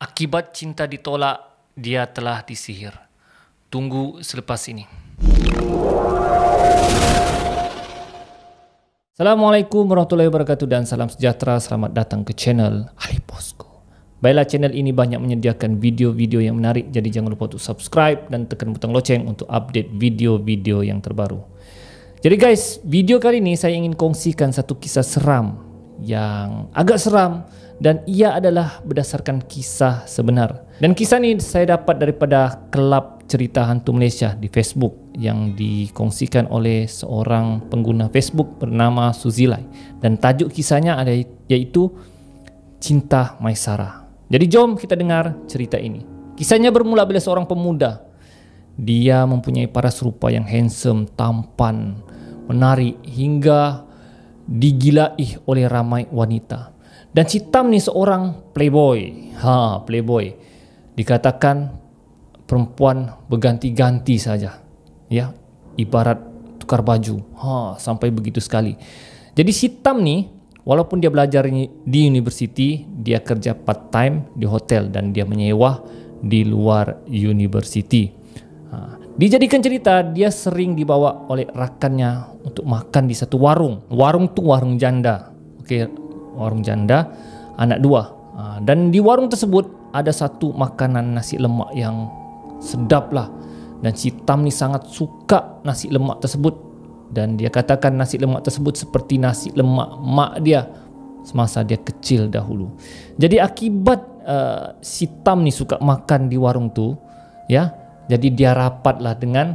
Akibat cinta ditolak, dia telah disihir. Tunggu selepas ini. Assalamualaikum warahmatullahi wabarakatuh dan salam sejahtera. Selamat datang ke channel Ali Bosco. Baiklah, channel ini banyak menyediakan video-video yang menarik, jadi jangan lupa untuk subscribe dan tekan butang loceng untuk update video-video yang terbaru. Jadi guys, video kali ini saya ingin kongsikan satu kisah seram yang agak seram dan ia adalah berdasarkan kisah sebenar. Dan kisah ini saya dapat daripada Kelab Cerita Hantu Malaysia di Facebook yang dikongsikan oleh seorang pengguna Facebook bernama Suzilai, dan tajuk kisahnya ada yaitu Cinta Maisara. Jadi jom kita dengar cerita ini. Kisahnya bermula bila seorang pemuda, dia mempunyai paras rupa yang handsome, tampan, menarik hingga digilai oleh ramai wanita. Dan si Tam ni seorang playboy. Playboy. Dikatakan perempuan berganti-ganti saja. Ya, ibarat tukar baju. Sampai begitu sekali. Jadi si Tam ni walaupun dia belajar di universiti, dia kerja part time di hotel dan dia menyewa di luar universiti. Dijadikan cerita, dia sering dibawa oleh rakannya untuk makan di satu warung. Warung tu warung janda. Okey, warung janda anak dua. Dan di warung tersebut ada satu makanan nasi lemak yang sedap lah. Dan si Tam ni sangat suka nasi lemak tersebut. Dan dia katakan nasi lemak tersebut seperti nasi lemak mak dia semasa dia kecil dahulu. Jadi akibat si Tam ni suka makan di warung tu, ya, jadi dia rapatlah dengan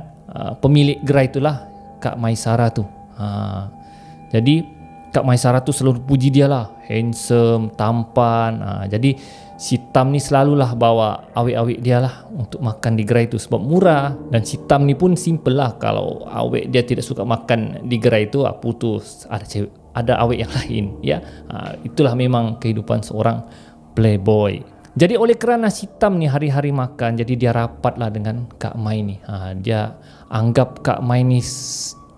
pemilik gerai itulah, Kak Maisara tu. Jadi Kak Maisara tu selalu puji dia lah, handsome, tampan. Jadi si Tam ni selalulah bawa awek-awek dia lah untuk makan di gerai tu sebab murah. Dan si Tam ni pun simple lah, kalau awek dia tidak suka makan di gerai tu, putus, ada awek yang lain, ya. Itulah memang kehidupan seorang playboy. Jadi oleh kerana si Tam ni hari-hari makan, jadi dia rapatlah dengan Kak Mai ni. Dia anggap Kak Mai ni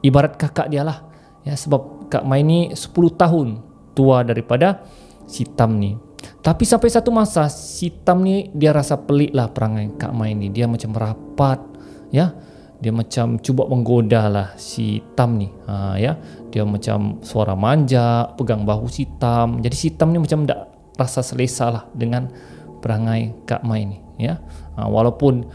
ibarat kakak dia lah, ya, sebab Kak Mai ni 10 tahun tua daripada si Tam ni. Tapi sampai satu masa si Tam ni dia rasa pelik lah perangai Kak Mai ni. Dia macam rapat, ya. Dia macam cuba menggoda lah si Tam ni, ya. Dia macam suara manja, pegang bahu si Tam. Jadi si Tam ni macam tak rasa selesa lah dengan perangai Kak Mai ni, ya. Walaupun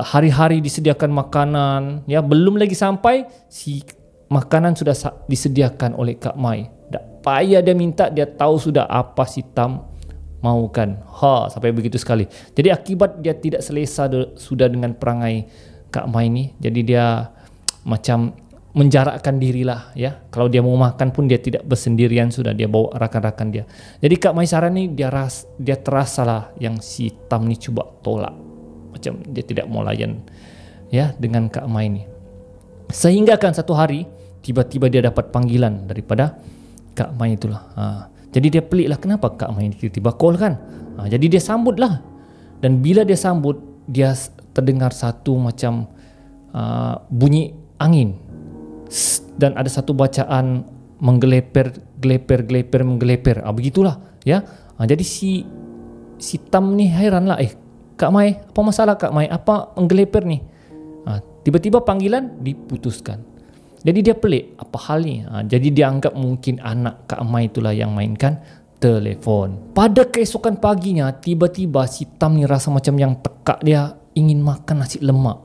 hari-hari disediakan makanan, ya, belum lagi sampai si makanan sudah disediakan oleh Kak Mai. Tak payah dia minta, dia tahu sudah apa si Tam maukan. Sampai begitu sekali. Jadi akibat dia tidak selesa sudah dengan perangai Kak Mai ni, jadi dia macam menjarakkan dirilah, ya. Kalau dia mau makan pun dia tidak bersendirian, sudah dia bawa rakan-rakan dia. Jadi Kak Maisara ni dia terasa lah yang si Tam ni cuba tolak, macam dia tidak mau layan, ya, dengan Kak Mai ni. Sehingga kan satu hari tiba-tiba dia dapat panggilan daripada Kak Mai itulah. Jadi dia pelik lah, kenapa Kak Mai ni tiba-tiba call kan. Jadi dia sambut lah. Dan bila dia sambut, dia terdengar satu macam bunyi angin. Dan ada satu bacaan menggeleper. Begitulah, ya. Jadi si Tam ni heran lah, Kak Mai, apa masalah Kak Mai? Apa menggeleper ni? Tiba-tiba panggilan diputuskan. Jadi dia pelik, apa hal ni? Jadi dia anggap mungkin anak Kak Mai itulah yang mainkan telefon. Pada keesokan paginya, tiba-tiba si Tam ni rasa macam yang tekak dia ingin makan nasi lemak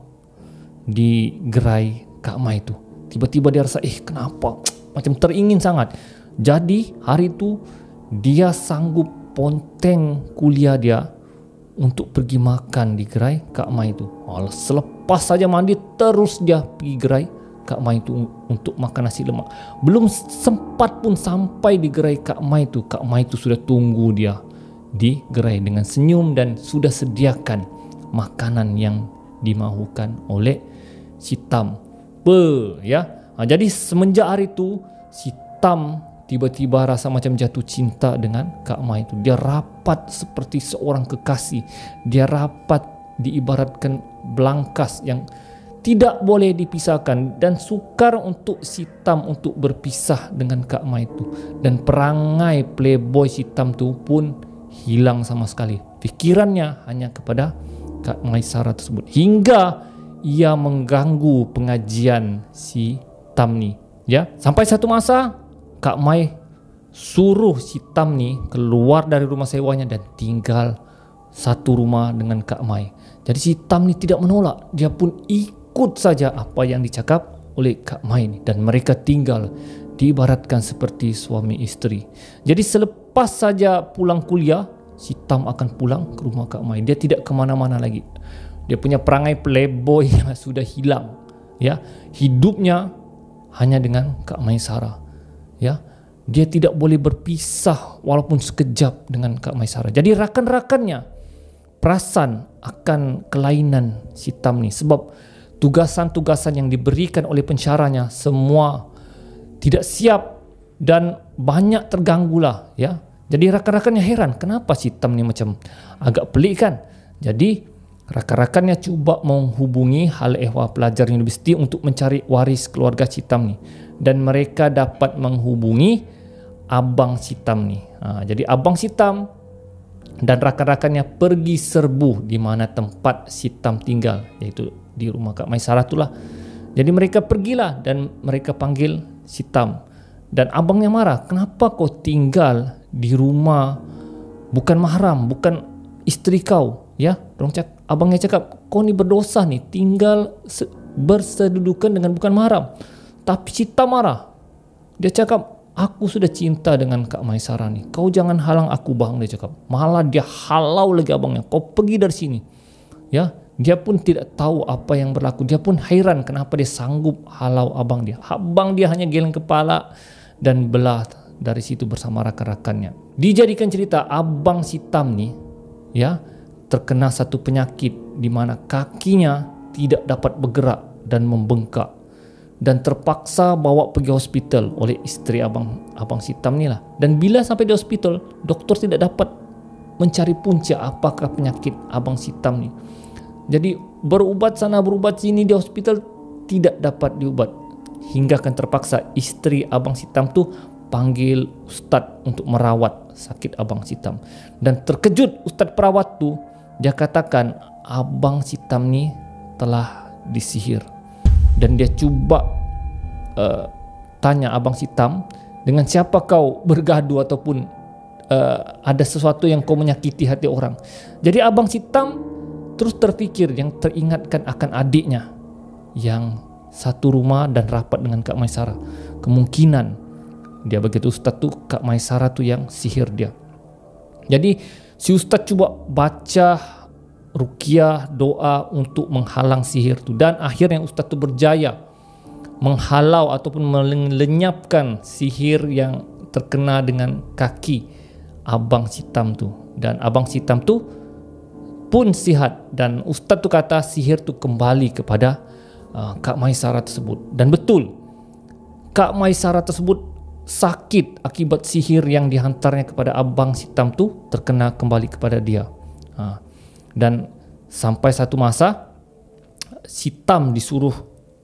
di gerai Kak Mai tu. Tiba-tiba dia rasa, kenapa? Macam teringin sangat. Jadi hari itu dia sanggup ponteng kuliah dia untuk pergi makan di gerai Kak Mai itu. Selepas saja mandi, terus dia pergi gerai Kak Mai itu untuk makan nasi lemak. Belum sempat pun sampai di gerai Kak Mai itu, Kak Mai itu sudah tunggu dia di gerai dengan senyum dan sudah sediakan makanan yang dimahukan oleh si Tam. Ya. Jadi semenjak hari itu si Tam tiba-tiba rasa macam jatuh cinta dengan Kak Mai itu. Dia rapat seperti seorang kekasih. Dia rapat diibaratkan belangkas yang tidak boleh dipisahkan, dan sukar untuk si Tam untuk berpisah dengan Kak Mai itu. Dan perangai playboy si Tam tu pun hilang sama sekali. Pikirannya hanya kepada Kak Maisarah tersebut, hingga ia mengganggu pengajian si Tam ni. Ya, sampai satu masa Kak Mai suruh si Tam ni keluar dari rumah sewanya dan tinggal satu rumah dengan Kak Mai. Jadi si Tam ni tidak menolak, dia pun ikut saja apa yang dicakap oleh Kak Mai ni, dan mereka tinggal diibaratkan seperti suami isteri. Jadi selepas saja pulang kuliah, si Tam akan pulang ke rumah Kak Mai. Dia tidak kemana-mana lagi. Dia punya perangai playboy sudah hilang. Ya, hidupnya hanya dengan Kak Maisarah. Ya, dia tidak boleh berpisah walaupun sekejap dengan Kak Maisarah. Jadi rakan-rakannya perasan akan kelainan si Tam ni, sebab tugasan-tugasan yang diberikan oleh pensyarahnya semua tidak siap dan banyak terganggulah. Ya, jadi rakan-rakannya heran, kenapa si Tam ni macam agak pelik kan? Jadi rakan-rakannya cuba menghubungi hal ehwal pelajar universiti untuk mencari waris keluarga si Tam ni, dan mereka dapat menghubungi abang si Tam ni. Jadi abang si Tam dan rakan-rakannya pergi serbu di mana tempat si Tam tinggal, iaitu di rumah Kak Maisarah itulah. Jadi mereka pergilah dan mereka panggil si Tam, dan abangnya marah, kenapa kau tinggal di rumah bukan mahram, bukan isteri kau? Ya, abangnya cakap, kau ni berdosa ni, tinggal bersedudukan dengan bukan mahram. Tapi si Tam marah. Dia cakap, aku sudah cinta dengan Kak Maisarah ni, kau jangan halang aku bang, dia cakap. Malah dia halau lagi abangnya, kau pergi dari sini. Ya, dia pun tidak tahu apa yang berlaku. Dia pun heran kenapa dia sanggup halau abang dia. Abang dia hanya geleng kepala dan belah dari situ bersama rakan-rakannya. Dijadikan cerita, abang si Tam ni, ya, terkena satu penyakit di mana kakinya tidak dapat bergerak dan membengkak, dan terpaksa bawa pergi hospital oleh isteri abang si Tam ni lah. Dan bila sampai di hospital, doktor tidak dapat mencari punca apakah penyakit abang si Tam ni. Jadi berubat sana berubat sini di hospital tidak dapat diubat, hingga kan terpaksa isteri abang si Tam tu panggil ustaz untuk merawat sakit abang si Tam. Dan terkejut ustaz perawat tu, dia katakan abang si Tam ni telah disihir. Dan dia cuba tanya abang si Tam, dengan siapa kau bergaduh ataupun ada sesuatu yang kau menyakiti hati orang. Jadi abang si Tam terus terfikir, yang teringatkan akan adiknya yang satu rumah dan rapat dengan Kak Maisarah. Kemungkinan dia begitu ustaz tu, Kak Maisarah tu yang sihir dia. Jadi si ustaz cuba baca ruqyah, doa untuk menghalang sihir tu, dan akhirnya ustaz tu berjaya menghalau ataupun melenyapkan sihir yang terkena dengan kaki abang si Tam tu. Dan abang si Tam tu pun sihat, dan ustaz tu kata sihir tu kembali kepada Kak Maisarah tersebut. Dan betul, Kak Maisarah tersebut sakit akibat sihir yang dihantarnya kepada abang si Tam tu terkena kembali kepada dia. Dan sampai satu masa si Tam disuruh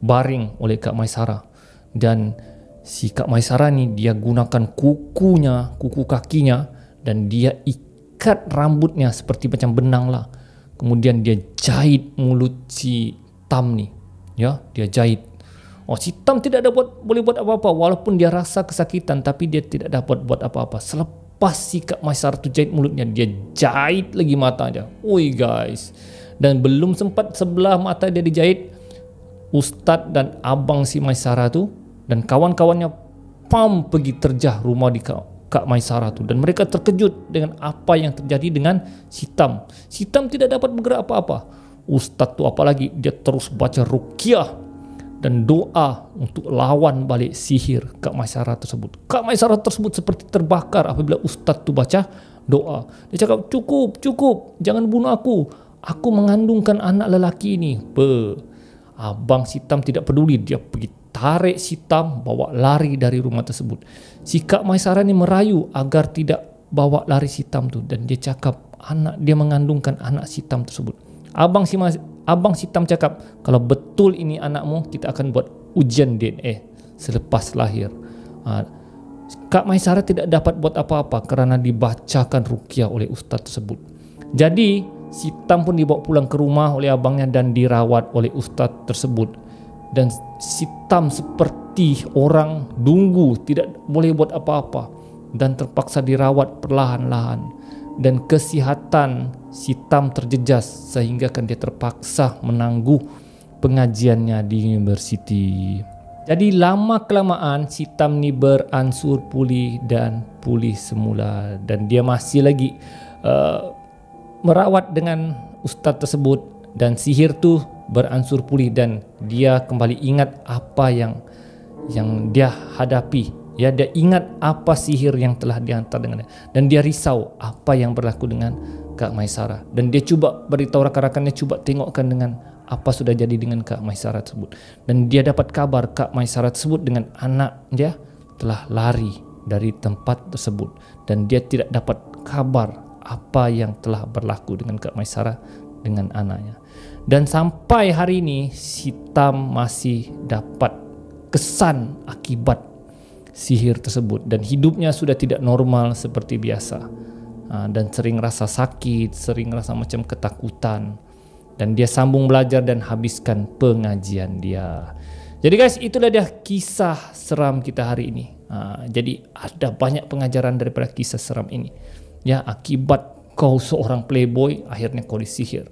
baring oleh Kak Maisarah, dan si Kak Maisarah ni dia gunakan kuku kakinya, dan dia ikat rambutnya seperti macam benang lah. Kemudian dia jahit mulut si Tam ni. Ya, dia jahit. Si Tam tidak boleh buat apa-apa, walaupun dia rasa kesakitan, tapi dia tidak dapat buat apa-apa. Selepas si Kak Maisarah tu jahit mulutnya, dia jahit lagi mata dia. Oi guys. Dan belum sempat sebelah mata dia dijahit, ustaz dan abang si Maisarah tu dan kawan-kawannya pergi terjah rumah di Kak Maisarah tu, dan mereka terkejut dengan apa yang terjadi dengan si Tam. Si Tam tidak dapat bergerak apa-apa. Ustaz tu apalagi, dia terus baca ruqyah dan doa untuk lawan balik sihir Kak Maisarah tersebut. Kak Maisarah tersebut seperti terbakar apabila ustaz tu baca doa. Dia cakap, cukup, jangan bunuh aku. Aku mengandungkan anak lelaki ini. Abang si Tam tidak peduli. Dia pergi tarik si Tam, bawa lari dari rumah tersebut. Si Kak Maisarah ni merayu agar tidak bawa lari si Tam tu, dan dia cakap dia mengandungkan anak si Tam tersebut. Abang si Tam cakap, kalau betul ini anakmu, kita akan buat ujian DNA selepas lahir. Kak Maisarah tidak dapat buat apa-apa karena dibacakan ruqyah oleh ustaz tersebut. Jadi si Tam pun dibawa pulang ke rumah oleh abangnya dan dirawat oleh ustaz tersebut. Dan si Tam seperti orang dungu, tidak boleh buat apa-apa dan terpaksa dirawat perlahan-lahan. Dan kesihatan si Tam terjejas sehingga kan dia terpaksa menangguh pengajiannya di universiti. Jadi lama kelamaan si Tam ni beransur pulih dan pulih semula, dan dia masih lagi merawat dengan ustaz tersebut, dan sihir tu beransur pulih dan dia kembali ingat apa yang dia hadapi. Ya, dia ingat apa sihir yang telah dihantar dengan dia, dan dia risau apa yang berlaku dengan Kak Maisarah, dan dia cuba beritahu rakan-rakannya, cuba tengokkan dengan apa sudah jadi dengan Kak Maisarah tersebut. Dan dia dapat kabar Kak Maisarah tersebut dengan anak dia telah lari dari tempat tersebut, dan dia tidak dapat kabar apa yang telah berlaku dengan Kak Maisarah dengan anaknya. Dan sampai hari ini si Tam masih dapat kesan akibat sihir tersebut, dan hidupnya sudah tidak normal seperti biasa, dan sering rasa sakit, sering rasa macam ketakutan. Dan dia sambung belajar dan habiskan pengajian dia. Jadi guys, itulah dia kisah seram kita hari ini. Jadi ada banyak pengajaran daripada kisah seram ini. Ya, akibat kau seorang playboy, akhirnya kau disihir.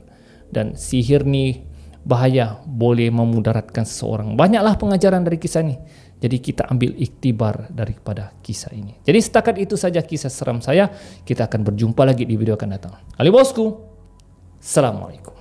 Dan sihir ni bahaya, boleh memudaratkan seseorang. Banyaklah pengajaran dari kisah ini. Jadi kita ambil iktibar daripada kisah ini. Jadi setakat itu saja kisah seram saya. Kita akan berjumpa lagi di video akan datang. Ali Bosku, Assalamualaikum.